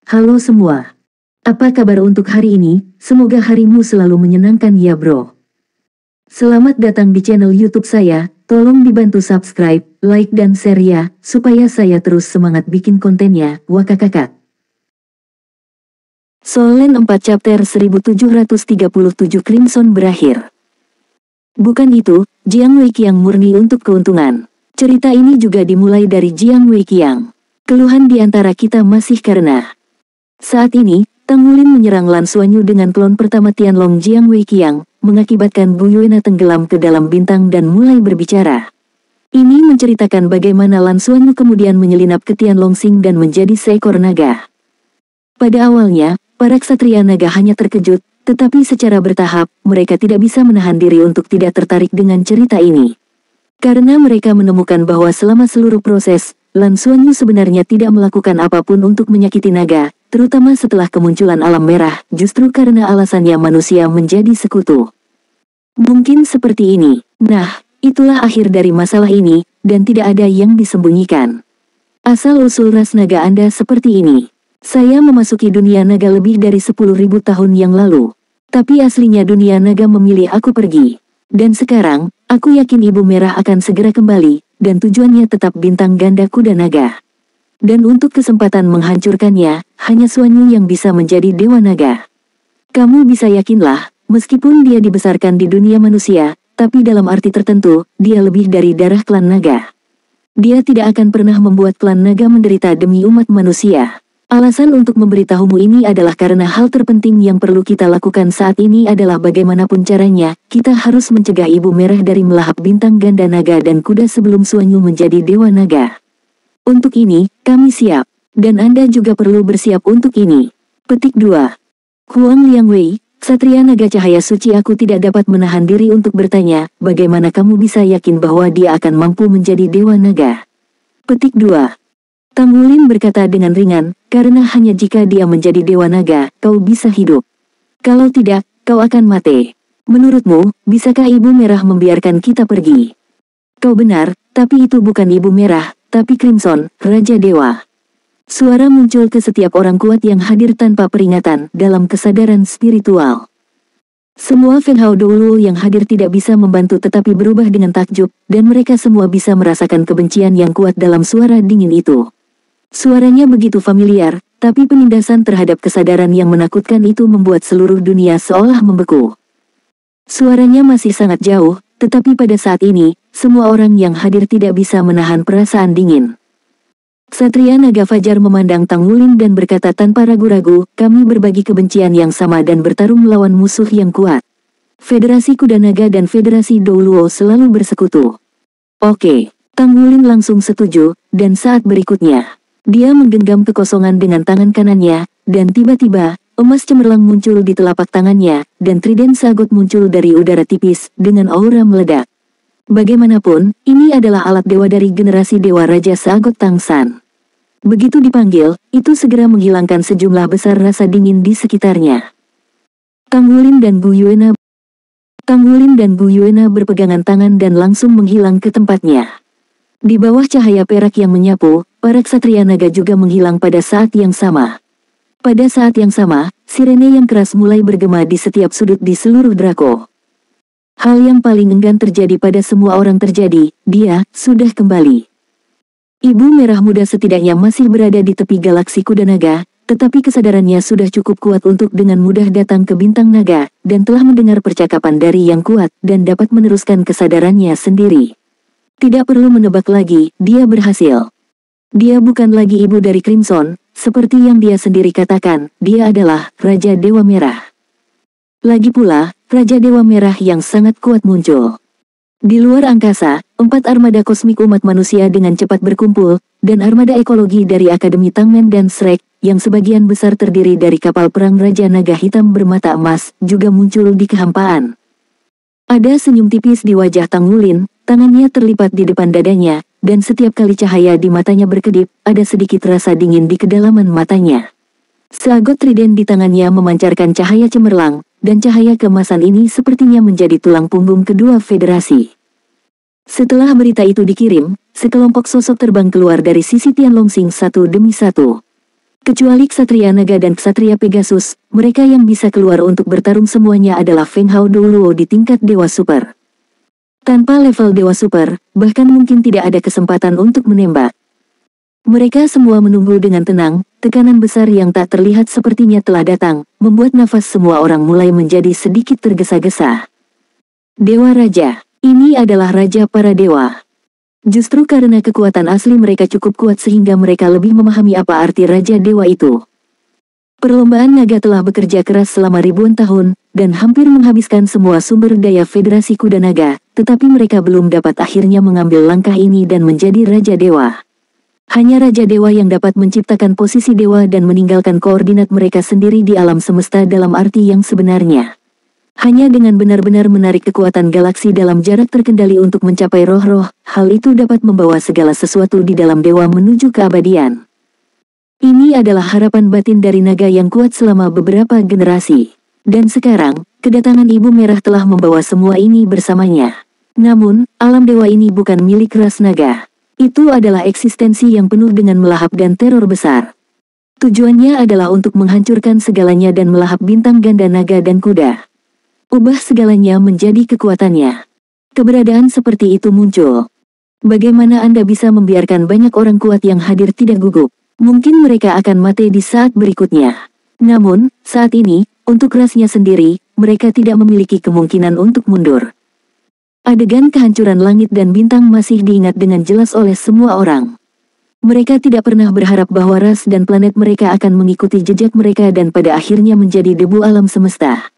Halo semua. Apa kabar untuk hari ini? Semoga harimu selalu menyenangkan ya bro. Selamat datang di channel YouTube saya. Tolong dibantu subscribe, like dan share ya, supaya saya terus semangat bikin kontennya. Wakakakak. Solen 4 chapter 1737 Crimson berakhir. Bukan itu, Jiang Weiqiang murni untuk keuntungan. Cerita ini juga dimulai dari Jiang Weiqiang. Keluhan di antara kita masih karena saat ini, Tang Wulin menyerang Lan Xuanyu dengan klon pertama Tianlong Jiang Weiqiang, mengakibatkan Bu Yuena tenggelam ke dalam bintang dan mulai berbicara. Ini menceritakan bagaimana Lan Xuanyu kemudian menyelinap ke Tianlong Xing dan menjadi seekor naga. Pada awalnya, para ksatria naga hanya terkejut, tetapi secara bertahap, mereka tidak bisa menahan diri untuk tidak tertarik dengan cerita ini. Karena mereka menemukan bahwa selama seluruh proses, Lan Xuanyu sebenarnya tidak melakukan apapun untuk menyakiti naga, terutama setelah kemunculan alam merah, justru karena alasannya manusia menjadi sekutu. Mungkin seperti ini. Nah, itulah akhir dari masalah ini, dan tidak ada yang disembunyikan. Asal-usul ras naga Anda seperti ini. Saya memasuki dunia naga lebih dari 10.000 tahun yang lalu. Tapi aslinya dunia naga memilih aku pergi. Dan sekarang, aku yakin Ibu Merah akan segera kembali, dan tujuannya tetap bintang ganda kuda naga. Dan untuk kesempatan menghancurkannya, hanya Xuanyu yang bisa menjadi dewa naga. Kamu bisa yakinlah, meskipun dia dibesarkan di dunia manusia, tapi dalam arti tertentu, dia lebih dari darah klan naga. Dia tidak akan pernah membuat klan naga menderita demi umat manusia. Alasan untuk memberitahumu ini adalah karena hal terpenting yang perlu kita lakukan saat ini adalah bagaimanapun caranya, kita harus mencegah Ibu Merah dari melahap bintang ganda naga dan kuda sebelum Xuanyu menjadi dewa naga. Untuk ini, kami siap. Dan Anda juga perlu bersiap untuk ini. Petik 2. Huang Liangwei, Ksatria Naga Cahaya Suci, aku tidak dapat menahan diri untuk bertanya, bagaimana kamu bisa yakin bahwa dia akan mampu menjadi dewa naga? Petik 2. Tang Wulin berkata dengan ringan, karena hanya jika dia menjadi dewa naga, kau bisa hidup. Kalau tidak, kau akan mati. Menurutmu, bisakah Ibu Merah membiarkan kita pergi? Kau benar, tapi itu bukan Ibu Merah, tapi Crimson, Raja Dewa. Suara muncul ke setiap orang kuat yang hadir tanpa peringatan dalam kesadaran spiritual. Semua Feng Hao Douluo yang hadir tidak bisa membantu tetapi berubah dengan takjub, dan mereka semua bisa merasakan kebencian yang kuat dalam suara dingin itu. Suaranya begitu familiar, tapi penindasan terhadap kesadaran yang menakutkan itu membuat seluruh dunia seolah membeku. Suaranya masih sangat jauh, tetapi pada saat ini, semua orang yang hadir tidak bisa menahan perasaan dingin. Ksatria Naga Fajar memandang Tang Wulin dan berkata tanpa ragu-ragu, kami berbagi kebencian yang sama dan bertarung melawan musuh yang kuat. Federasi Kuda Naga dan Federasi Douluo selalu bersekutu. Oke, Tang Wulin langsung setuju, dan saat berikutnya, dia menggenggam kekosongan dengan tangan kanannya, dan tiba-tiba, emas cemerlang muncul di telapak tangannya, dan trident sagot muncul dari udara tipis, dengan aura meledak. Bagaimanapun, ini adalah alat dewa dari generasi Dewa Raja Sagot Tangsan. Begitu dipanggil, itu segera menghilangkan sejumlah besar rasa dingin di sekitarnya. Tang Wulin dan Bu Yuena berpegangan tangan dan langsung menghilang ke tempatnya. Di bawah cahaya perak yang menyapu, para ksatria naga juga menghilang pada saat yang sama. Pada saat yang sama, sirene yang keras mulai bergema di setiap sudut di seluruh Draco. Hal yang paling enggan terjadi pada semua orang terjadi, dia sudah kembali. Ibu Merah Muda setidaknya masih berada di tepi galaksi kuda naga, tetapi kesadarannya sudah cukup kuat untuk dengan mudah datang ke bintang naga, dan telah mendengar percakapan dari yang kuat, dan dapat meneruskan kesadarannya sendiri. Tidak perlu menebak lagi, dia berhasil. Dia bukan lagi ibu dari Crimson, seperti yang dia sendiri katakan, dia adalah Raja Dewa Merah. Lagi pula, Raja Dewa Merah yang sangat kuat muncul. Di luar angkasa, 4 armada kosmik umat manusia dengan cepat berkumpul, dan armada ekologi dari Akademi Tangmen dan Shrek, yang sebagian besar terdiri dari kapal perang Raja Naga Hitam bermata emas, juga muncul di kehampaan. Ada senyum tipis di wajah Tang Wulin, tangannya terlipat di depan dadanya, dan setiap kali cahaya di matanya berkedip, ada sedikit rasa dingin di kedalaman matanya. Sagot trident di tangannya memancarkan cahaya cemerlang, dan cahaya keemasan ini sepertinya menjadi tulang punggung kedua federasi. Setelah berita itu dikirim, sekelompok sosok terbang keluar dari sisi Tianlong Xing satu demi satu. Kecuali Ksatria Naga dan Ksatria Pegasus, mereka yang bisa keluar untuk bertarung semuanya adalah Feng Hao Doulo di tingkat Dewa Super. Tanpa level Dewa Super, bahkan mungkin tidak ada kesempatan untuk menembak. Mereka semua menunggu dengan tenang, tekanan besar yang tak terlihat sepertinya telah datang, membuat nafas semua orang mulai menjadi sedikit tergesa-gesa. Dewa Raja, ini adalah Raja para Dewa. Justru karena kekuatan asli mereka cukup kuat sehingga mereka lebih memahami apa arti Raja Dewa itu. Perlombaan naga telah bekerja keras selama ribuan tahun, dan hampir menghabiskan semua sumber daya Federasi Kuda Naga, tetapi mereka belum dapat akhirnya mengambil langkah ini dan menjadi Raja Dewa. Hanya Raja Dewa yang dapat menciptakan posisi dewa dan meninggalkan koordinat mereka sendiri di alam semesta dalam arti yang sebenarnya. Hanya dengan benar-benar menarik kekuatan galaksi dalam jarak terkendali untuk mencapai roh-roh, hal itu dapat membawa segala sesuatu di dalam dewa menuju keabadian. Ini adalah harapan batin dari naga yang kuat selama beberapa generasi. Dan sekarang, kedatangan Ibu Merah telah membawa semua ini bersamanya. Namun, alam dewa ini bukan milik ras naga. Itu adalah eksistensi yang penuh dengan melahap dan teror besar. Tujuannya adalah untuk menghancurkan segalanya dan melahap bintang ganda naga dan kuda. Ubah segalanya menjadi kekuatannya. Keberadaan seperti itu muncul. Bagaimana Anda bisa membiarkan banyak orang kuat yang hadir tidak gugup? Mungkin mereka akan mati di saat berikutnya. Namun, saat ini, untuk rasnya sendiri, mereka tidak memiliki kemungkinan untuk mundur. Adegan kehancuran langit dan bintang masih diingat dengan jelas oleh semua orang. Mereka tidak pernah berharap bahwa ras dan planet mereka akan mengikuti jejak mereka dan pada akhirnya menjadi debu alam semesta.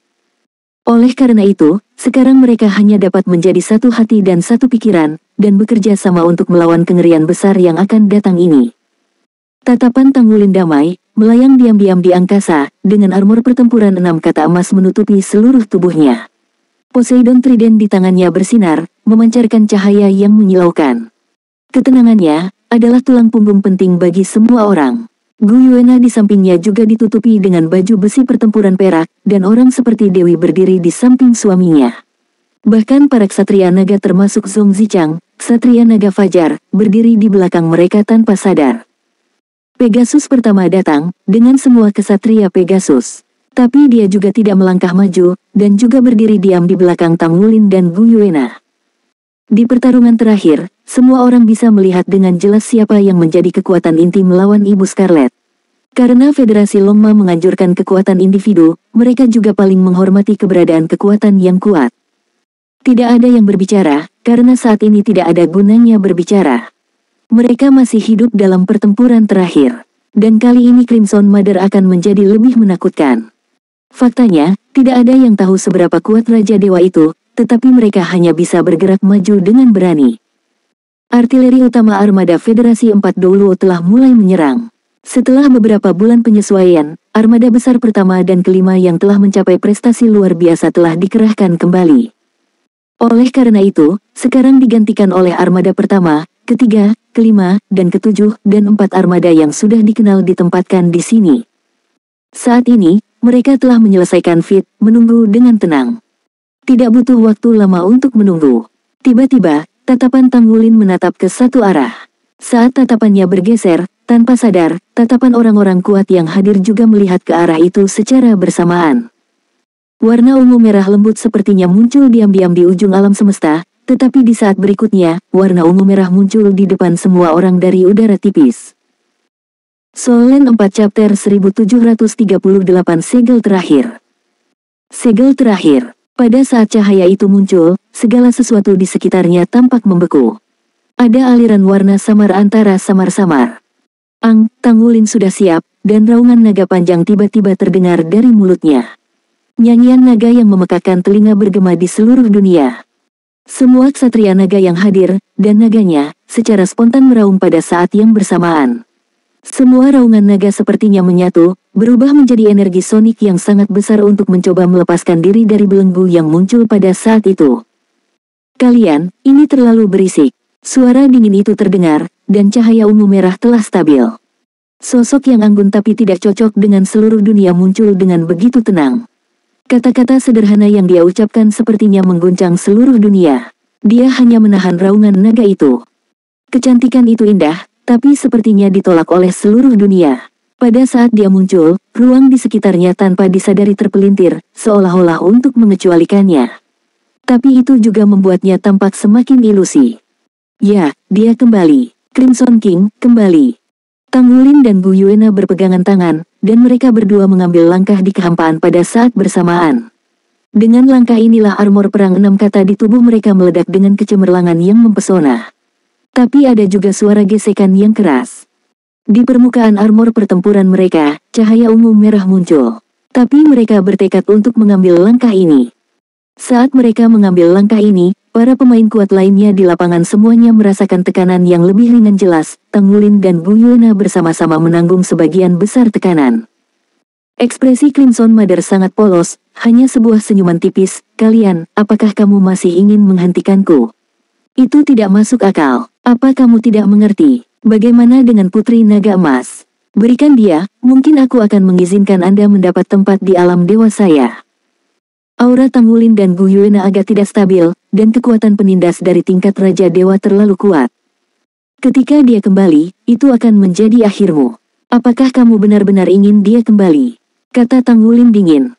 Oleh karena itu, sekarang mereka hanya dapat menjadi satu hati dan satu pikiran, dan bekerja sama untuk melawan kengerian besar yang akan datang ini. Tatapan Tanggulin damai, melayang diam-diam di angkasa, dengan armor pertempuran 6 kata emas menutupi seluruh tubuhnya. Poseidon Trident di tangannya bersinar, memancarkan cahaya yang menyilaukan. Ketenangannya adalah tulang punggung penting bagi semua orang. Gu Yuena di sampingnya juga ditutupi dengan baju besi pertempuran perak, dan orang seperti Dewi berdiri di samping suaminya. Bahkan para ksatria naga termasuk Zhong Zichang, ksatria naga Fajar, berdiri di belakang mereka tanpa sadar. Pegasus pertama datang, dengan semua ksatria Pegasus. Tapi dia juga tidak melangkah maju, dan juga berdiri diam di belakang Tanggulin dan Gu Yuena. Di pertarungan terakhir, semua orang bisa melihat dengan jelas siapa yang menjadi kekuatan inti melawan Ibu Scarlet. Karena Federasi Longma menganjurkan kekuatan individu, mereka juga paling menghormati keberadaan kekuatan yang kuat. Tidak ada yang berbicara, karena saat ini tidak ada gunanya berbicara. Mereka masih hidup dalam pertempuran terakhir. Dan kali ini Crimson Mother akan menjadi lebih menakutkan. Faktanya, tidak ada yang tahu seberapa kuat Raja Dewa itu, tetapi mereka hanya bisa bergerak maju dengan berani. Artileri utama armada Federasi 4 Doulo telah mulai menyerang. Setelah beberapa bulan penyesuaian, armada besar pertama dan kelima yang telah mencapai prestasi luar biasa telah dikerahkan kembali. Oleh karena itu, sekarang digantikan oleh armada pertama, ketiga, kelima, dan ketujuh, dan 4 armada yang sudah dikenal ditempatkan di sini. Saat ini, mereka telah menyelesaikan feat, menunggu dengan tenang. Tidak butuh waktu lama untuk menunggu. Tiba-tiba, tatapan Tanggulin menatap ke satu arah. Saat tatapannya bergeser, tanpa sadar, tatapan orang-orang kuat yang hadir juga melihat ke arah itu secara bersamaan. Warna ungu merah lembut sepertinya muncul diam-diam di ujung alam semesta, tetapi di saat berikutnya, warna ungu merah muncul di depan semua orang dari udara tipis. Solen 4 Chapter 1738 Segel terakhir. Segel terakhir. Pada saat cahaya itu muncul, segala sesuatu di sekitarnya tampak membeku. Ada aliran warna samar antara samar-samar. Tanggulin sudah siap, dan raungan naga panjang tiba-tiba terdengar dari mulutnya. Nyanyian naga yang memekakkan telinga bergema di seluruh dunia. Semua ksatria naga yang hadir, dan naganya, secara spontan meraung pada saat yang bersamaan. Semua raungan naga sepertinya menyatu, berubah menjadi energi sonik yang sangat besar untuk mencoba melepaskan diri dari belenggu yang muncul pada saat itu. Kalian, ini terlalu berisik. Suara dingin itu terdengar, dan cahaya ungu merah telah stabil. Sosok yang anggun tapi tidak cocok dengan seluruh dunia muncul dengan begitu tenang. Kata-kata sederhana yang dia ucapkan sepertinya mengguncang seluruh dunia. Dia hanya menahan raungan naga itu. Kecantikan itu indah, tapi sepertinya ditolak oleh seluruh dunia. Pada saat dia muncul, ruang di sekitarnya tanpa disadari terpelintir, seolah-olah untuk mengecualikannya. Tapi itu juga membuatnya tampak semakin ilusi. Ya, dia kembali. Crimson King, kembali. Tang Wulin dan Bu Yuena berpegangan tangan, dan mereka berdua mengambil langkah di kehampaan pada saat bersamaan. Dengan langkah inilah armor perang 6 kata di tubuh mereka meledak dengan kecemerlangan yang mempesona. Tapi ada juga suara gesekan yang keras. Di permukaan armor pertempuran mereka, cahaya ungu merah muncul. Tapi mereka bertekad untuk mengambil langkah ini. Saat mereka mengambil langkah ini, para pemain kuat lainnya di lapangan semuanya merasakan tekanan yang lebih ringan jelas. Tang Wulin dan Bu Yuena bersama-sama menanggung sebagian besar tekanan. Ekspresi Crimson Mother sangat polos, hanya sebuah senyuman tipis. Kalian, apakah kamu masih ingin menghentikanku? Itu tidak masuk akal. Apa kamu tidak mengerti? Bagaimana dengan Putri Naga Emas? Berikan dia, mungkin aku akan mengizinkan Anda mendapat tempat di alam dewa saya. Aura Tang Wulin dan Bu Yuena agak tidak stabil, dan kekuatan penindas dari tingkat Raja Dewa terlalu kuat. Ketika dia kembali, itu akan menjadi akhirmu. Apakah kamu benar-benar ingin dia kembali? Kata Tang Wulin dingin.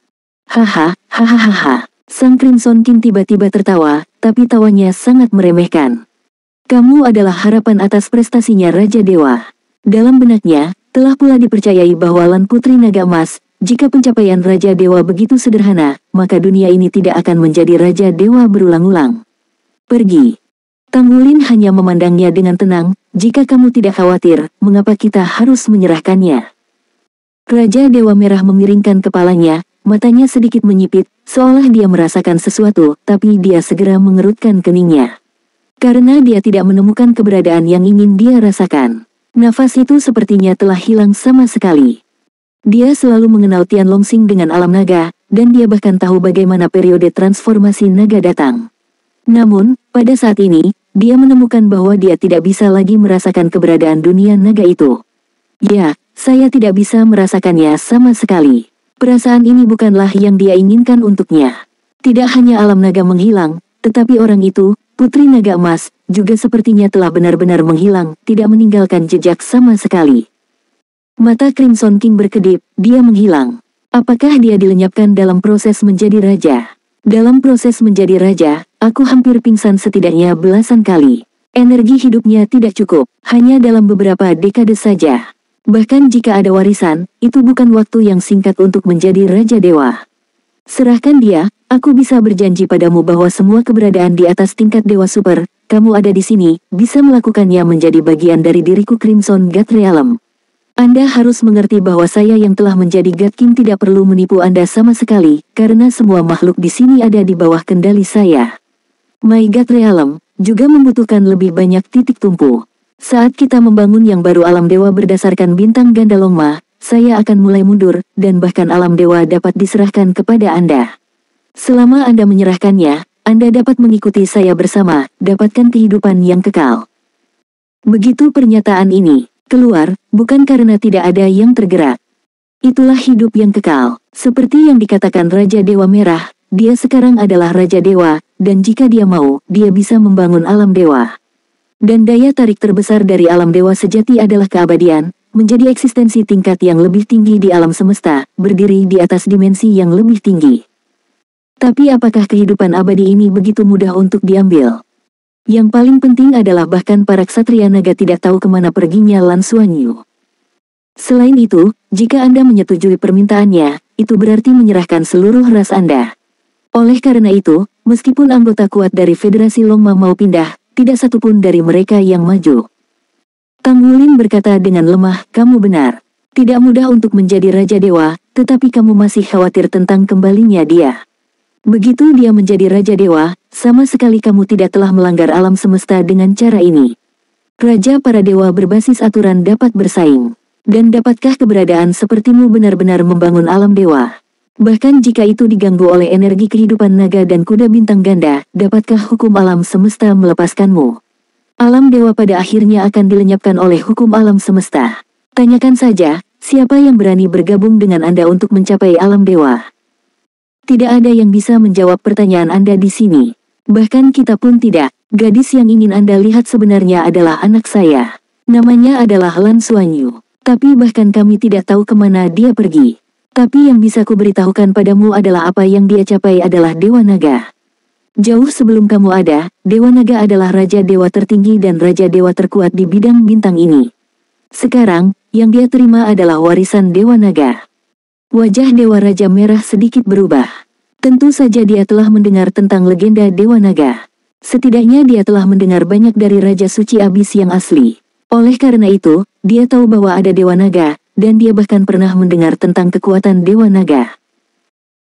Haha, hahaha. Sang Crimson King tiba-tiba tertawa, tapi tawanya sangat meremehkan. Kamu adalah harapan atas prestasinya Raja Dewa. Dalam benaknya, telah pula dipercayai bahwa Lan Putri Naga Emas, jika pencapaian Raja Dewa begitu sederhana, maka dunia ini tidak akan menjadi Raja Dewa berulang-ulang. Pergi. Tang Wulin hanya memandangnya dengan tenang, jika kamu tidak khawatir, mengapa kita harus menyerahkannya? Raja Dewa Merah memiringkan kepalanya, matanya sedikit menyipit, seolah dia merasakan sesuatu, tapi dia segera mengerutkan keningnya. Karena dia tidak menemukan keberadaan yang ingin dia rasakan. Nafas itu sepertinya telah hilang sama sekali. Dia selalu mengenal Tian Longsing dengan alam naga, dan dia bahkan tahu bagaimana periode transformasi naga datang. Namun, pada saat ini, dia menemukan bahwa dia tidak bisa lagi merasakan keberadaan dunia naga itu. Ya, saya tidak bisa merasakannya sama sekali. Perasaan ini bukanlah yang dia inginkan untuknya. Tidak hanya alam naga menghilang, tetapi orang itu, Putri Naga Emas, juga sepertinya telah benar-benar menghilang, tidak meninggalkan jejak sama sekali. Mata Crimson King berkedip, dia menghilang. Apakah dia dilenyapkan dalam proses menjadi raja? Dalam proses menjadi raja, aku hampir pingsan setidaknya belasan kali. Energi hidupnya tidak cukup, hanya dalam beberapa dekade saja. Bahkan jika ada warisan, itu bukan waktu yang singkat untuk menjadi Raja Dewa. Serahkan dia, aku bisa berjanji padamu bahwa semua keberadaan di atas tingkat Dewa Super, kamu ada di sini, bisa melakukannya menjadi bagian dari diriku Crimson God Realm. Anda harus mengerti bahwa saya yang telah menjadi God King tidak perlu menipu Anda sama sekali, karena semua makhluk di sini ada di bawah kendali saya. My God Realm juga membutuhkan lebih banyak titik tumpu. Saat kita membangun yang baru alam dewa berdasarkan bintang ganda Longma, saya akan mulai mundur, dan bahkan alam dewa dapat diserahkan kepada Anda. Selama Anda menyerahkannya, Anda dapat mengikuti saya bersama, dapatkan kehidupan yang kekal. Begitu pernyataan ini keluar, bukan karena tidak ada yang tergerak. Itulah hidup yang kekal. Seperti yang dikatakan Raja Dewa Merah, dia sekarang adalah Raja Dewa, dan jika dia mau, dia bisa membangun alam dewa. Dan daya tarik terbesar dari alam dewa sejati adalah keabadian, menjadi eksistensi tingkat yang lebih tinggi di alam semesta, berdiri di atas dimensi yang lebih tinggi. Tapi apakah kehidupan abadi ini begitu mudah untuk diambil? Yang paling penting adalah bahkan para ksatria naga tidak tahu kemana perginya Lan Xuanyu. Selain itu, jika Anda menyetujui permintaannya, itu berarti menyerahkan seluruh ras Anda. Oleh karena itu, meskipun anggota kuat dari Federasi Longma mau pindah, tidak satupun dari mereka yang maju. Tang Wulin berkata dengan lemah, kamu benar. Tidak mudah untuk menjadi Raja Dewa, tetapi kamu masih khawatir tentang kembalinya dia. Begitu dia menjadi Raja Dewa, sama sekali kamu tidak telah melanggar alam semesta dengan cara ini. Raja para dewa berbasis aturan dapat bersaing. Dan dapatkah keberadaan sepertimu benar-benar membangun alam dewa? Bahkan jika itu diganggu oleh energi kehidupan naga dan kuda bintang ganda, dapatkah hukum alam semesta melepaskanmu? Alam dewa pada akhirnya akan dilenyapkan oleh hukum alam semesta. Tanyakan saja, siapa yang berani bergabung dengan Anda untuk mencapai alam dewa? Tidak ada yang bisa menjawab pertanyaan Anda di sini. Bahkan kita pun tidak. Gadis yang ingin Anda lihat sebenarnya adalah anak saya. Namanya adalah Lan Xuanyu. Tapi bahkan kami tidak tahu kemana dia pergi. Tapi yang bisa kuberitahukan padamu adalah apa yang dia capai adalah Dewa Naga. Jauh sebelum kamu ada, Dewa Naga adalah Raja Dewa tertinggi dan Raja Dewa terkuat di bidang bintang ini. Sekarang, yang dia terima adalah warisan Dewa Naga. Wajah Dewa Raja Merah sedikit berubah. Tentu saja dia telah mendengar tentang legenda Dewa Naga. Setidaknya dia telah mendengar banyak dari Raja Suci Abis yang asli. Oleh karena itu, dia tahu bahwa ada Dewa Naga, dan dia bahkan pernah mendengar tentang kekuatan Dewa Naga.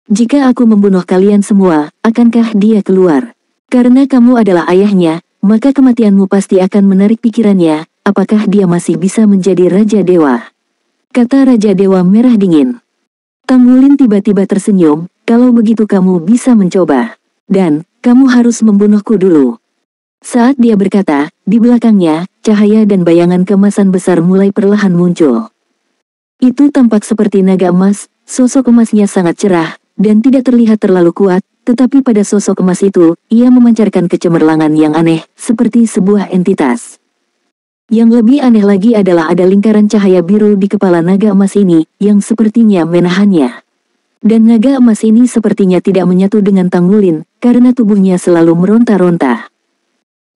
Jika aku membunuh kalian semua, akankah dia keluar? Karena kamu adalah ayahnya, maka kematianmu pasti akan menarik pikirannya, apakah dia masih bisa menjadi Raja Dewa? Kata Raja Dewa Merah dingin. Tang Wulin tiba-tiba tersenyum, kalau begitu kamu bisa mencoba. Dan, kamu harus membunuhku dulu. Saat dia berkata, di belakangnya, cahaya dan bayangan kemasan besar mulai perlahan muncul. Itu tampak seperti naga emas, sosok emasnya sangat cerah, dan tidak terlihat terlalu kuat, tetapi pada sosok emas itu, ia memancarkan kecemerlangan yang aneh, seperti sebuah entitas. Yang lebih aneh lagi adalah ada lingkaran cahaya biru di kepala naga emas ini, yang sepertinya menahannya. Dan naga emas ini sepertinya tidak menyatu dengan Tang Wulin, karena tubuhnya selalu meronta-ronta.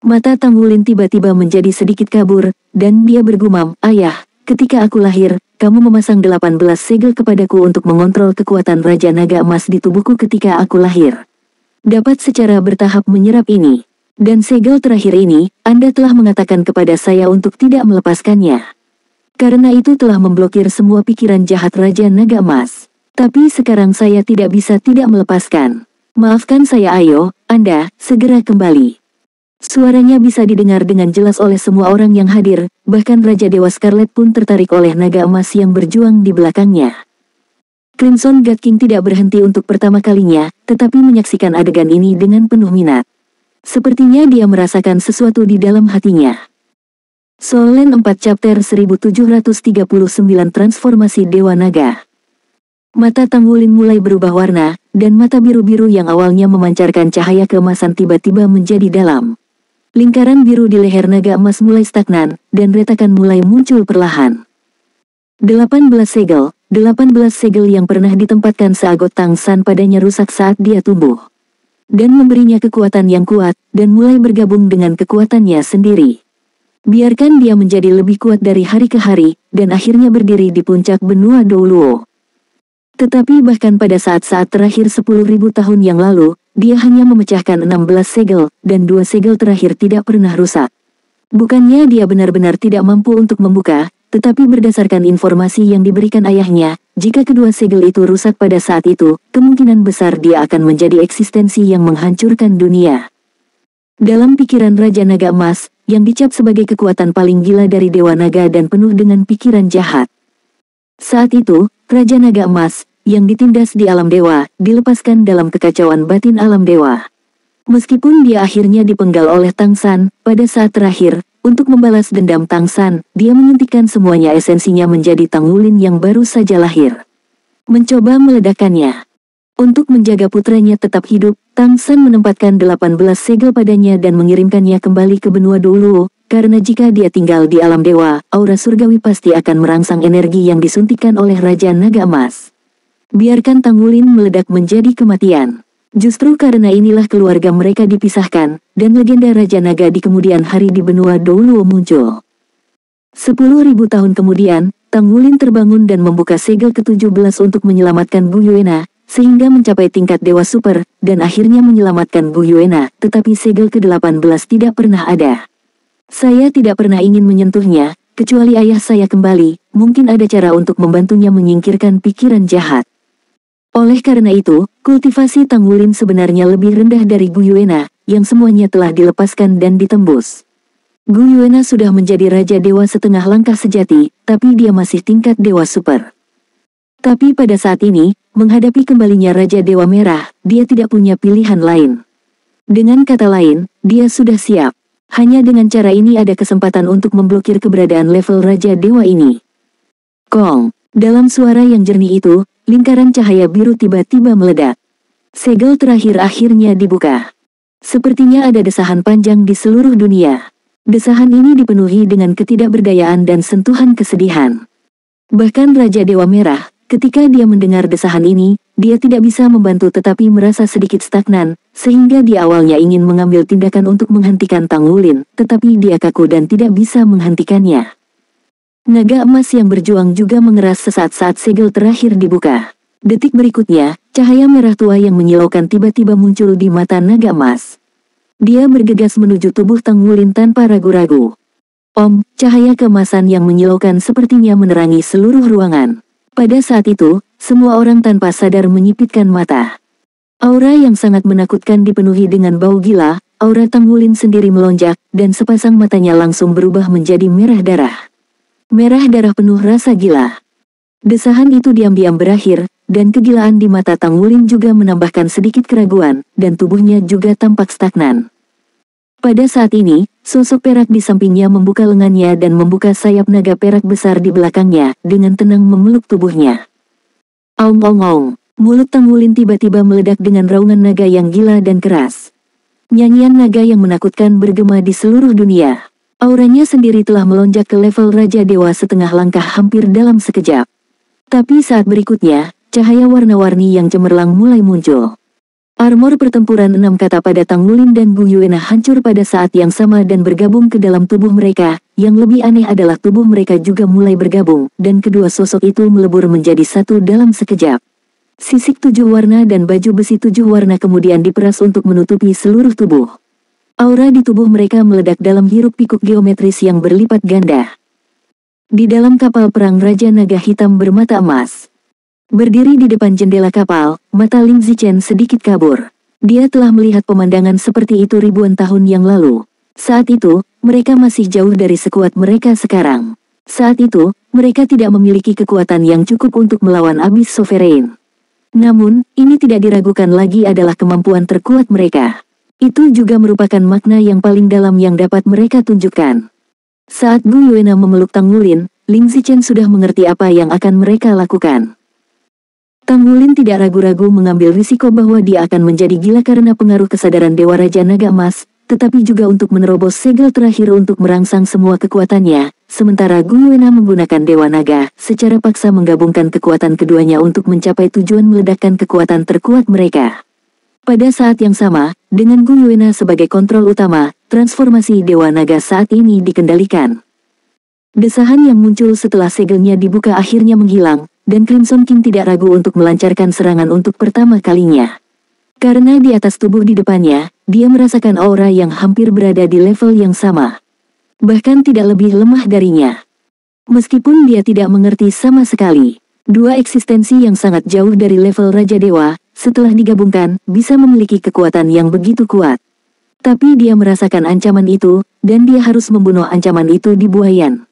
Mata Tang Wulin tiba-tiba menjadi sedikit kabur, dan dia bergumam, "Ayah, ketika aku lahir, kamu memasang 18 segel kepadaku untuk mengontrol kekuatan Raja Naga Emas di tubuhku ketika aku lahir. Dapat secara bertahap menyerap ini. Dan segel terakhir ini, Anda telah mengatakan kepada saya untuk tidak melepaskannya. Karena itu telah memblokir semua pikiran jahat Raja Naga Emas. Tapi sekarang saya tidak bisa tidak melepaskan. Maafkan saya ayo, Anda, segera kembali." Suaranya bisa didengar dengan jelas oleh semua orang yang hadir, bahkan Raja Dewa Scarlet pun tertarik oleh naga emas yang berjuang di belakangnya. Crimson God King tidak berhenti untuk pertama kalinya, tetapi menyaksikan adegan ini dengan penuh minat. Sepertinya dia merasakan sesuatu di dalam hatinya. Soul Land 4 Chapter 1739 Transformasi Dewa Naga. Mata Tang Wulin mulai berubah warna, dan mata biru-biru yang awalnya memancarkan cahaya keemasan tiba-tiba menjadi dalam. Lingkaran biru di leher naga emas mulai stagnan, dan retakan mulai muncul perlahan. 18 segel yang pernah ditempatkan seagot Tang San padanya rusak saat dia tumbuh. Dan memberinya kekuatan yang kuat, dan mulai bergabung dengan kekuatannya sendiri. Biarkan dia menjadi lebih kuat dari hari ke hari, dan akhirnya berdiri di puncak benua Douluo. Tetapi bahkan pada saat-saat terakhir 10.000 tahun yang lalu, dia hanya memecahkan 16 segel, dan 2 segel terakhir tidak pernah rusak. Bukannya dia benar-benar tidak mampu untuk membuka, tetapi berdasarkan informasi yang diberikan ayahnya, jika kedua segel itu rusak pada saat itu, kemungkinan besar dia akan menjadi eksistensi yang menghancurkan dunia. Dalam pikiran Raja Naga Emas, yang dicap sebagai kekuatan paling gila dari Dewa Naga dan penuh dengan pikiran jahat. Saat itu, Raja Naga Emas, yang ditindas di alam dewa, dilepaskan dalam kekacauan batin alam dewa. Meskipun dia akhirnya dipenggal oleh Tang San, pada saat terakhir, untuk membalas dendam Tang San, dia menyuntikkan semuanya esensinya menjadi Tang Wulin yang baru saja lahir. Mencoba meledakkannya. Untuk menjaga putranya tetap hidup, Tang San menempatkan 18 segel padanya dan mengirimkannya kembali ke benua Douluo, karena jika dia tinggal di alam dewa, aura surgawi pasti akan merangsang energi yang disuntikkan oleh Raja Naga Emas. Biarkan Tang Wulin meledak menjadi kematian. Justru karena inilah keluarga mereka dipisahkan, dan legenda Raja Naga di kemudian hari di benua Douluo muncul. 10.000 tahun kemudian, Tang Wulin terbangun dan membuka segel ke-17 untuk menyelamatkan Bu Yuena, sehingga mencapai tingkat Dewa Super, dan akhirnya menyelamatkan Bu Yuena, tetapi segel ke-18 tidak pernah ada. Saya tidak pernah ingin menyentuhnya, kecuali ayah saya kembali, mungkin ada cara untuk membantunya menyingkirkan pikiran jahat. Oleh karena itu, kultivasi Tang Wulin sebenarnya lebih rendah dari Gu Yuena, yang semuanya telah dilepaskan dan ditembus. Gu Yuena sudah menjadi Raja Dewa setengah langkah sejati, tapi dia masih tingkat Dewa Super. Tapi pada saat ini, menghadapi kembalinya Raja Dewa Merah, dia tidak punya pilihan lain. Dengan kata lain, dia sudah siap. Hanya dengan cara ini ada kesempatan untuk memblokir keberadaan level Raja Dewa ini. Kong, dalam suara yang jernih itu, lingkaran cahaya biru tiba-tiba meledak. Segel terakhir akhirnya dibuka. Sepertinya ada desahan panjang di seluruh dunia. Desahan ini dipenuhi dengan ketidakberdayaan dan sentuhan kesedihan. Bahkan Raja Dewa Merah, ketika dia mendengar desahan ini, dia tidak bisa membantu tetapi merasa sedikit stagnan, sehingga dia awalnya ingin mengambil tindakan untuk menghentikan Tang Wulin, tetapi dia kaku dan tidak bisa menghentikannya. Naga emas yang berjuang juga mengeras sesaat saat segel terakhir dibuka. Detik berikutnya, cahaya merah tua yang menyilaukan tiba-tiba muncul di mata naga emas. Dia bergegas menuju tubuh Tang Wulin tanpa ragu-ragu. Om, cahaya keemasan yang menyilaukan sepertinya menerangi seluruh ruangan. Pada saat itu, semua orang tanpa sadar menyipitkan mata. Aura yang sangat menakutkan dipenuhi dengan bau gila, aura Tang Wulin sendiri melonjak, dan sepasang matanya langsung berubah menjadi merah darah. Merah darah penuh rasa gila. Desahan itu diam-diam berakhir, dan kegilaan di mata Tang Wulin juga menambahkan sedikit keraguan, dan tubuhnya juga tampak stagnan. Pada saat ini, sosok perak di sampingnya membuka lengannya dan membuka sayap naga perak besar di belakangnya, dengan tenang memeluk tubuhnya. Aung aung aung. Mulut Tang Wulin tiba-tiba meledak dengan raungan naga yang gila dan keras. Nyanyian naga yang menakutkan bergema di seluruh dunia. Auranya sendiri telah melonjak ke level Raja Dewa setengah langkah hampir dalam sekejap. Tapi saat berikutnya, cahaya warna-warni yang cemerlang mulai muncul. Armor pertempuran 6 kata pada Tang Wulin dan Gu Yuena hancur pada saat yang sama dan bergabung ke dalam tubuh mereka. Yang lebih aneh adalah tubuh mereka juga mulai bergabung, dan kedua sosok itu melebur menjadi satu dalam sekejap. Sisik 7 warna dan baju besi 7 warna kemudian diperas untuk menutupi seluruh tubuh. Aura di tubuh mereka meledak dalam hiruk-pikuk geometris yang berlipat ganda. Di dalam kapal perang Raja Naga Hitam bermata emas. Berdiri di depan jendela kapal, mata Ling Zichen sedikit kabur. Dia telah melihat pemandangan seperti itu ribuan tahun yang lalu. Saat itu, mereka masih jauh dari sekuat mereka sekarang. Saat itu, mereka tidak memiliki kekuatan yang cukup untuk melawan Abyss Sovereign. Namun, ini tidak diragukan lagi adalah kemampuan terkuat mereka. Itu juga merupakan makna yang paling dalam yang dapat mereka tunjukkan. Saat Gu Yuena memeluk Tang Wulin, Ling Zichen sudah mengerti apa yang akan mereka lakukan. Tang Wulin tidak ragu-ragu mengambil risiko bahwa dia akan menjadi gila karena pengaruh kesadaran Dewa Raja Naga Emas, tetapi juga untuk menerobos segel terakhir untuk merangsang semua kekuatannya, sementara Gu Yuena menggunakan Dewa Naga, secara paksa menggabungkan kekuatan keduanya untuk mencapai tujuan meledakkan kekuatan terkuat mereka. Pada saat yang sama, dengan Gu Yuena sebagai kontrol utama, transformasi Dewa Naga saat ini dikendalikan. Desahan yang muncul setelah segelnya dibuka akhirnya menghilang, dan Crimson King tidak ragu untuk melancarkan serangan untuk pertama kalinya. Karena di atas tubuh di depannya, dia merasakan aura yang hampir berada di level yang sama. Bahkan tidak lebih lemah darinya. Meskipun dia tidak mengerti sama sekali, dua eksistensi yang sangat jauh dari level Raja Dewa, setelah digabungkan, bisa memiliki kekuatan yang begitu kuat. Tapi dia merasakan ancaman itu, dan dia harus membunuh ancaman itu di buayan.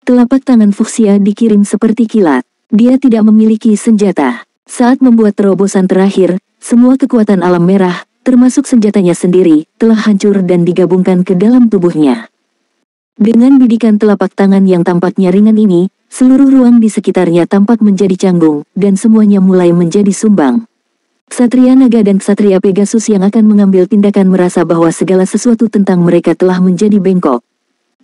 Telapak tangan Fuxia dikirim seperti kilat. Dia tidak memiliki senjata. Saat membuat terobosan terakhir, semua kekuatan alam merah, termasuk senjatanya sendiri, telah hancur dan digabungkan ke dalam tubuhnya. Dengan bidikan telapak tangan yang tampaknya ringan ini, seluruh ruang di sekitarnya tampak menjadi canggung, dan semuanya mulai menjadi sumbang. Ksatria Naga dan Ksatria Pegasus yang akan mengambil tindakan merasa bahwa segala sesuatu tentang mereka telah menjadi bengkok.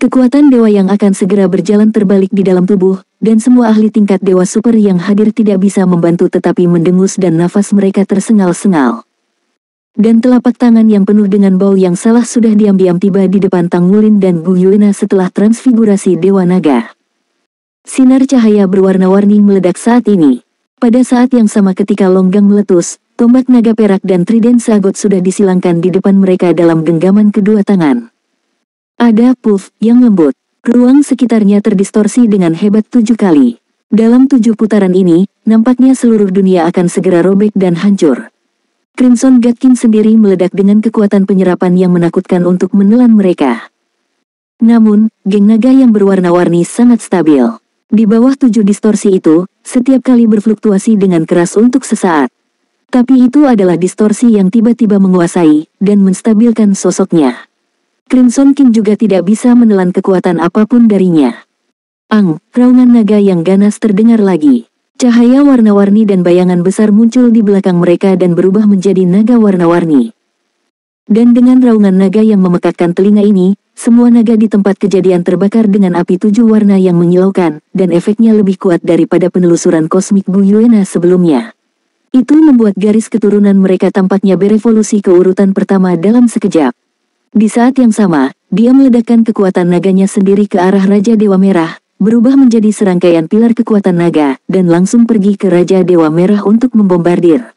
Kekuatan dewa yang akan segera berjalan terbalik di dalam tubuh, dan semua ahli tingkat dewa super yang hadir tidak bisa membantu tetapi mendengus dan nafas mereka tersengal-sengal. Dan telapak tangan yang penuh dengan bau yang salah sudah diam-diam tiba di depan Tang Wulin dan Gu Yuena setelah transfigurasi Dewa Naga. Sinar cahaya berwarna-warni meledak saat ini. Pada saat yang sama ketika longgang meletus, tombak naga perak dan trident seagot sudah disilangkan di depan mereka dalam genggaman kedua tangan. Ada puff yang lembut. Ruang sekitarnya terdistorsi dengan hebat 7 kali. Dalam 7 putaran ini, nampaknya seluruh dunia akan segera robek dan hancur. Crimson Godkin sendiri meledak dengan kekuatan penyerapan yang menakutkan untuk menelan mereka. Namun, geng naga yang berwarna-warni sangat stabil. Di bawah 7 distorsi itu, setiap kali berfluktuasi dengan keras untuk sesaat. Tapi itu adalah distorsi yang tiba-tiba menguasai, dan menstabilkan sosoknya. Crimson King juga tidak bisa menelan kekuatan apapun darinya. Raungan naga yang ganas terdengar lagi. Cahaya warna-warni dan bayangan besar muncul di belakang mereka dan berubah menjadi naga warna-warni. Dan dengan raungan naga yang memekakkan telinga ini, semua naga di tempat kejadian terbakar dengan api 7 warna yang menyilaukan, dan efeknya lebih kuat daripada penelusuran kosmik Bu Yuena sebelumnya. Itu membuat garis keturunan mereka tampaknya berevolusi ke urutan pertama dalam sekejap. Di saat yang sama, dia meledakkan kekuatan naganya sendiri ke arah Raja Dewa Merah, berubah menjadi serangkaian pilar kekuatan naga, dan langsung pergi ke Raja Dewa Merah untuk membombardir.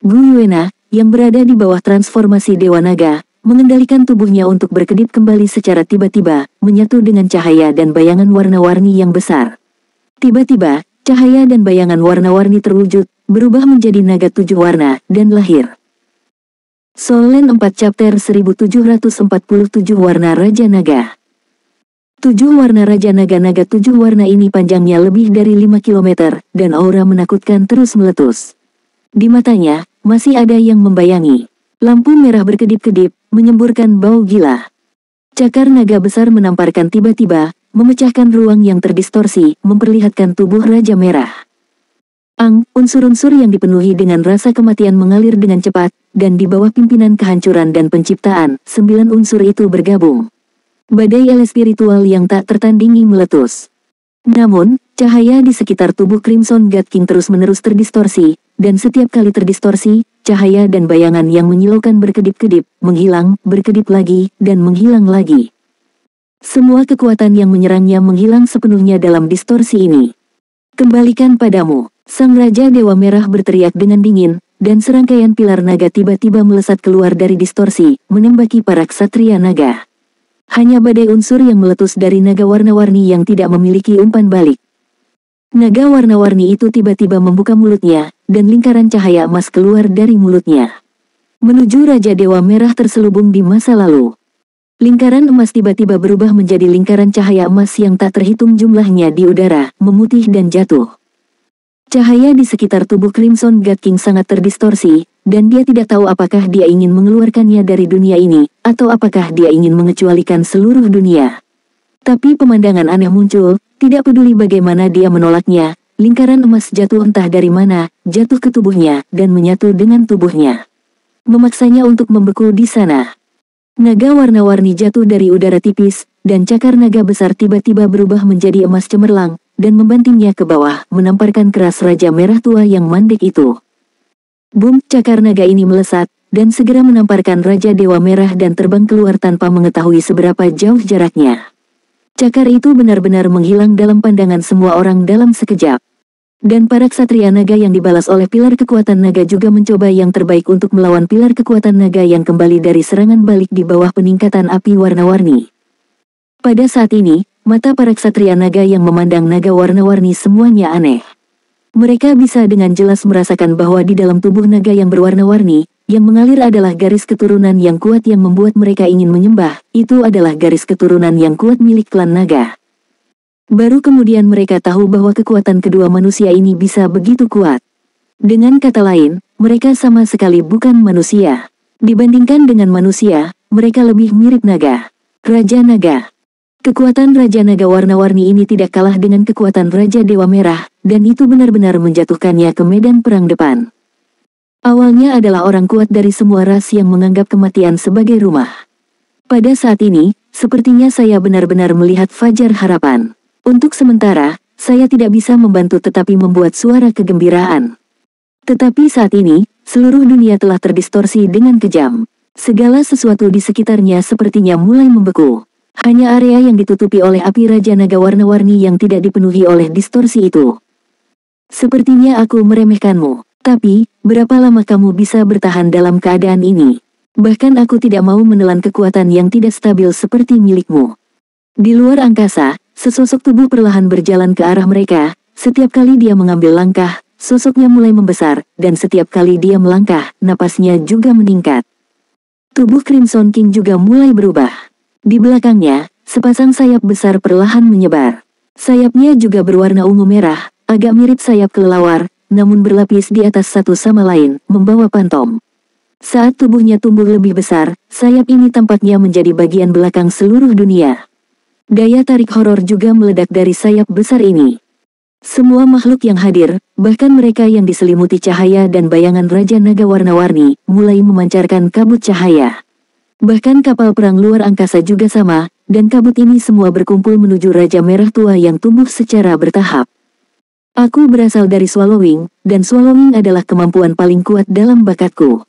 Gu Yuena, yang berada di bawah transformasi Dewa Naga, mengendalikan tubuhnya untuk berkedip kembali secara tiba-tiba, menyatu dengan cahaya dan bayangan warna-warni yang besar. Tiba-tiba, cahaya dan bayangan warna-warni terwujud, berubah menjadi naga 7 warna, dan lahir. Soul Land 4 Chapter 1747 Warna Raja Naga. 7 warna Raja Naga-naga 7 warna ini panjangnya lebih dari 5 km, dan aura menakutkan terus meletus. Di matanya, masih ada yang membayangi. Lampu merah berkedip-kedip, menyemburkan bau gila. Cakar naga besar menamparkan tiba-tiba, memecahkan ruang yang terdistorsi, memperlihatkan tubuh Raja Merah. Unsur-unsur yang dipenuhi dengan rasa kematian mengalir dengan cepat, dan di bawah pimpinan kehancuran dan penciptaan, 9 unsur itu bergabung. Badai ele spiritual yang tak tertandingi meletus. Namun, cahaya di sekitar tubuh Crimson God King terus-menerus terdistorsi, dan setiap kali terdistorsi, cahaya dan bayangan yang menyilaukan berkedip-kedip, menghilang, berkedip lagi, dan menghilang lagi. Semua kekuatan yang menyerangnya menghilang sepenuhnya dalam distorsi ini. Kembalikan padamu, Sang Raja Dewa Merah berteriak dengan dingin, dan serangkaian pilar naga tiba-tiba melesat keluar dari distorsi, menembaki para ksatria naga. Hanya badai unsur yang meletus dari naga warna-warni yang tidak memiliki umpan balik. Naga warna-warni itu tiba-tiba membuka mulutnya, dan lingkaran cahaya emas keluar dari mulutnya. Menuju Raja Dewa Merah terselubung di masa lalu. Lingkaran emas tiba-tiba berubah menjadi lingkaran cahaya emas yang tak terhitung jumlahnya di udara, memutih dan jatuh. Cahaya di sekitar tubuh Crimson God King sangat terdistorsi, dan dia tidak tahu apakah dia ingin mengeluarkannya dari dunia ini, atau apakah dia ingin mengecualikan seluruh dunia. Tapi pemandangan aneh muncul, tidak peduli bagaimana dia menolaknya, lingkaran emas jatuh entah dari mana, jatuh ke tubuhnya, dan menyatu dengan tubuhnya. Memaksanya untuk membeku di sana. Naga warna-warni jatuh dari udara tipis, dan cakar naga besar tiba-tiba berubah menjadi emas cemerlang, dan membantingnya ke bawah, menamparkan keras Raja Merah tua yang mandek itu. Boom, cakar naga ini melesat, dan segera menamparkan Raja Dewa Merah dan terbang keluar tanpa mengetahui seberapa jauh jaraknya. Cakar itu benar-benar menghilang dalam pandangan semua orang dalam sekejap. Dan para ksatria naga yang dibalas oleh pilar kekuatan naga juga mencoba yang terbaik untuk melawan pilar kekuatan naga yang kembali dari serangan balik di bawah peningkatan api warna-warni. Pada saat ini, mata para ksatria naga yang memandang naga warna-warni semuanya aneh. Mereka bisa dengan jelas merasakan bahwa di dalam tubuh naga yang berwarna-warni, yang mengalir adalah garis keturunan yang kuat yang membuat mereka ingin menyembah, itu adalah garis keturunan yang kuat milik klan naga. Baru kemudian mereka tahu bahwa kekuatan kedua manusia ini bisa begitu kuat. Dengan kata lain, mereka sama sekali bukan manusia. Dibandingkan dengan manusia, mereka lebih mirip naga. Raja Naga. Kekuatan Raja Naga warna-warni ini tidak kalah dengan kekuatan Raja Dewa Merah, dan itu benar-benar menjatuhkannya ke medan perang depan. Awalnya adalah orang kuat dari semua ras yang menganggap kematian sebagai rumah. Pada saat ini, sepertinya saya benar-benar melihat fajar harapan. Untuk sementara, saya tidak bisa membantu tetapi membuat suara kegembiraan. Tetapi saat ini, seluruh dunia telah terdistorsi dengan kejam. Segala sesuatu di sekitarnya sepertinya mulai membeku. Hanya area yang ditutupi oleh api Raja Naga warna-warni yang tidak dipenuhi oleh distorsi itu. Sepertinya aku meremehkanmu. Tapi, berapa lama kamu bisa bertahan dalam keadaan ini? Bahkan aku tidak mau menelan kekuatan yang tidak stabil seperti milikmu. Di luar angkasa, sesosok tubuh perlahan berjalan ke arah mereka. Setiap kali dia mengambil langkah, sosoknya mulai membesar, dan setiap kali dia melangkah, napasnya juga meningkat. Tubuh Crimson King juga mulai berubah. Di belakangnya, sepasang sayap besar perlahan menyebar. Sayapnya juga berwarna ungu merah, agak mirip sayap kelelawar, namun berlapis di atas satu sama lain, membawa pantom. Saat tubuhnya tumbuh lebih besar, sayap ini tampaknya menjadi bagian belakang seluruh dunia. Daya tarik horor juga meledak dari sayap besar ini. Semua makhluk yang hadir, bahkan mereka yang diselimuti cahaya dan bayangan Raja Naga warna-warni, mulai memancarkan kabut cahaya. Bahkan kapal perang luar angkasa juga sama, dan kabut ini semua berkumpul menuju Raja Merah Tua yang tumbuh secara bertahap. Aku berasal dari Swallowing, dan Swallowing adalah kemampuan paling kuat dalam bakatku.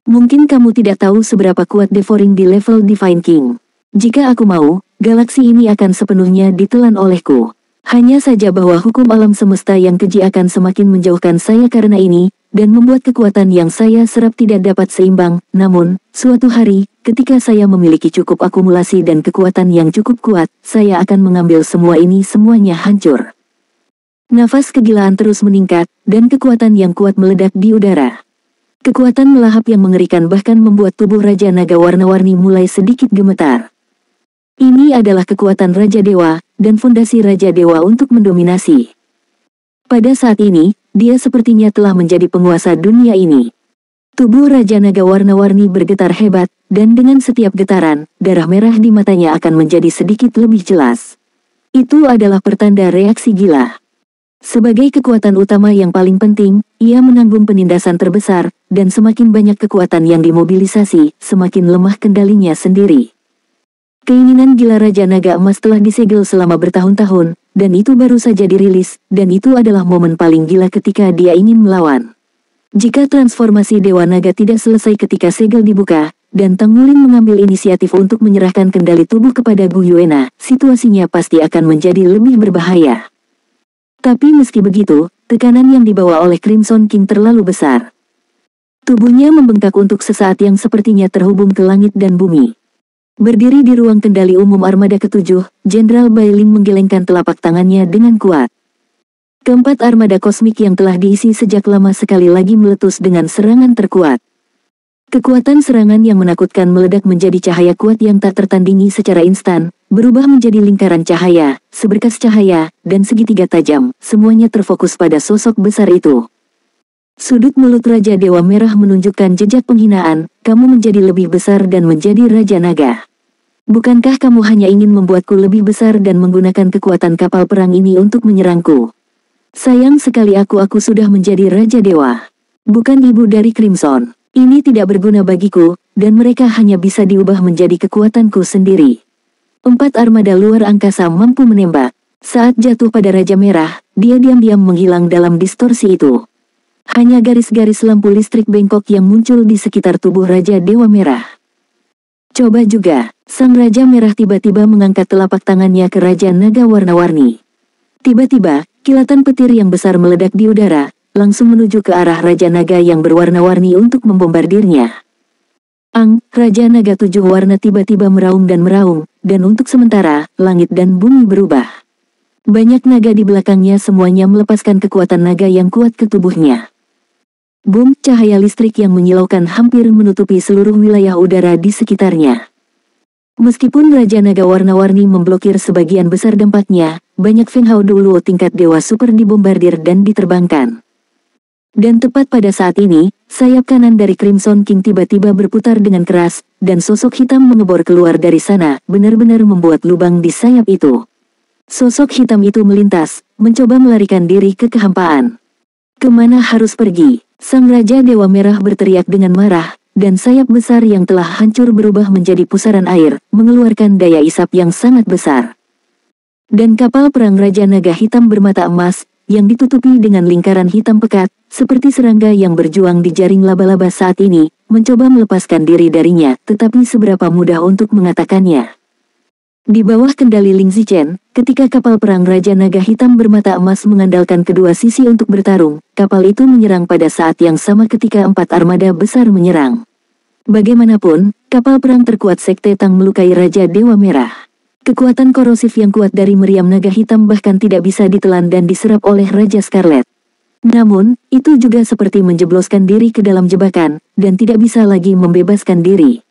Mungkin kamu tidak tahu seberapa kuat Devouring di level Divine King. Jika aku mau, galaksi ini akan sepenuhnya ditelan olehku. Hanya saja bahwa hukum alam semesta yang keji akan semakin menjauhkan saya karena ini, dan membuat kekuatan yang saya serap tidak dapat seimbang. Namun, suatu hari, ketika saya memiliki cukup akumulasi dan kekuatan yang cukup kuat, saya akan mengambil semua ini semuanya hancur. Nafas kegilaan terus meningkat, dan kekuatan yang kuat meledak di udara. Kekuatan melahap yang mengerikan bahkan membuat tubuh Raja Naga warna-warni mulai sedikit gemetar. Ini adalah kekuatan Raja Dewa, dan fondasi Raja Dewa untuk mendominasi. Pada saat ini, dia sepertinya telah menjadi penguasa dunia ini. Tubuh Raja Naga warna-warni bergetar hebat, dan dengan setiap getaran, darah merah di matanya akan menjadi sedikit lebih jelas. Itu adalah pertanda reaksi gila. Sebagai kekuatan utama yang paling penting, ia menanggung penindasan terbesar, dan semakin banyak kekuatan yang dimobilisasi, semakin lemah kendalinya sendiri. Keinginan gila Raja Naga Emas telah disegel selama bertahun-tahun, dan itu baru saja dirilis, dan itu adalah momen paling gila ketika dia ingin melawan. Jika transformasi Dewa Naga tidak selesai ketika segel dibuka, dan Tang Mulin mengambil inisiatif untuk menyerahkan kendali tubuh kepada Gu Yuena, situasinya pasti akan menjadi lebih berbahaya. Tapi meski begitu, tekanan yang dibawa oleh Crimson King terlalu besar. Tubuhnya membengkak untuk sesaat yang sepertinya terhubung ke langit dan bumi. Berdiri di ruang kendali umum Armada ke-7, Jenderal Bailing menggelengkan telapak tangannya dengan kuat. Keempat armada kosmik yang telah diisi sejak lama sekali lagi meletus dengan serangan terkuat. Kekuatan serangan yang menakutkan meledak menjadi cahaya kuat yang tak tertandingi secara instan, berubah menjadi lingkaran cahaya, seberkas cahaya, dan segitiga tajam, semuanya terfokus pada sosok besar itu. Sudut mulut Raja Dewa Merah menunjukkan jejak penghinaan, kamu menjadi lebih besar dan menjadi Raja Naga. Bukankah kamu hanya ingin membuatku lebih besar dan menggunakan kekuatan kapal perang ini untuk menyerangku? Sayang sekali aku sudah menjadi Raja Dewa. Bukan ibu dari Crimson. Ini tidak berguna bagiku, dan mereka hanya bisa diubah menjadi kekuatanku sendiri. 4 armada luar angkasa mampu menembak. Saat jatuh pada Raja Merah, dia diam-diam menghilang dalam distorsi itu. Hanya garis-garis lampu listrik bengkok yang muncul di sekitar tubuh Raja Dewa Merah. Coba juga, Sang Raja Merah tiba-tiba mengangkat telapak tangannya ke Raja Naga warna-warni. Tiba-tiba, kilatan petir yang besar meledak di udara, langsung menuju ke arah Raja Naga yang berwarna-warni untuk membombardirnya. Raja Naga 7 warna tiba-tiba meraung, dan untuk sementara, langit dan bumi berubah. Banyak naga di belakangnya semuanya melepaskan kekuatan naga yang kuat ke tubuhnya. Boom, cahaya listrik yang menyilaukan hampir menutupi seluruh wilayah udara di sekitarnya. Meskipun Raja Naga warna-warni memblokir sebagian besar dampaknya, banyak Feng Hao Duoluo tingkat dewa super dibombardir dan diterbangkan. Dan tepat pada saat ini, sayap kanan dari Crimson King tiba-tiba berputar dengan keras, dan sosok hitam mengebor keluar dari sana, benar-benar membuat lubang di sayap itu. Sosok hitam itu melintas, mencoba melarikan diri ke kehampaan. Kemana harus pergi? Sang Raja Dewa Merah berteriak dengan marah, dan sayap besar yang telah hancur berubah menjadi pusaran air, mengeluarkan daya isap yang sangat besar. Dan kapal perang Raja Naga Hitam bermata emas, yang ditutupi dengan lingkaran hitam pekat, seperti serangga yang berjuang di jaring laba-laba saat ini, mencoba melepaskan diri darinya, tetapi seberapa mudah untuk mengatakannya. Di bawah kendali Ling Zichen, ketika kapal perang Raja Naga Hitam bermata emas mengandalkan kedua sisi untuk bertarung, kapal itu menyerang pada saat yang sama ketika 4 armada besar menyerang. Bagaimanapun, kapal perang terkuat Sekte Tang melukai Raja Dewa Merah. Kekuatan korosif yang kuat dari meriam naga hitam bahkan tidak bisa ditelan dan diserap oleh Raja Scarlet. Namun, itu juga seperti menjebloskan diri ke dalam jebakan, dan tidak bisa lagi membebaskan diri.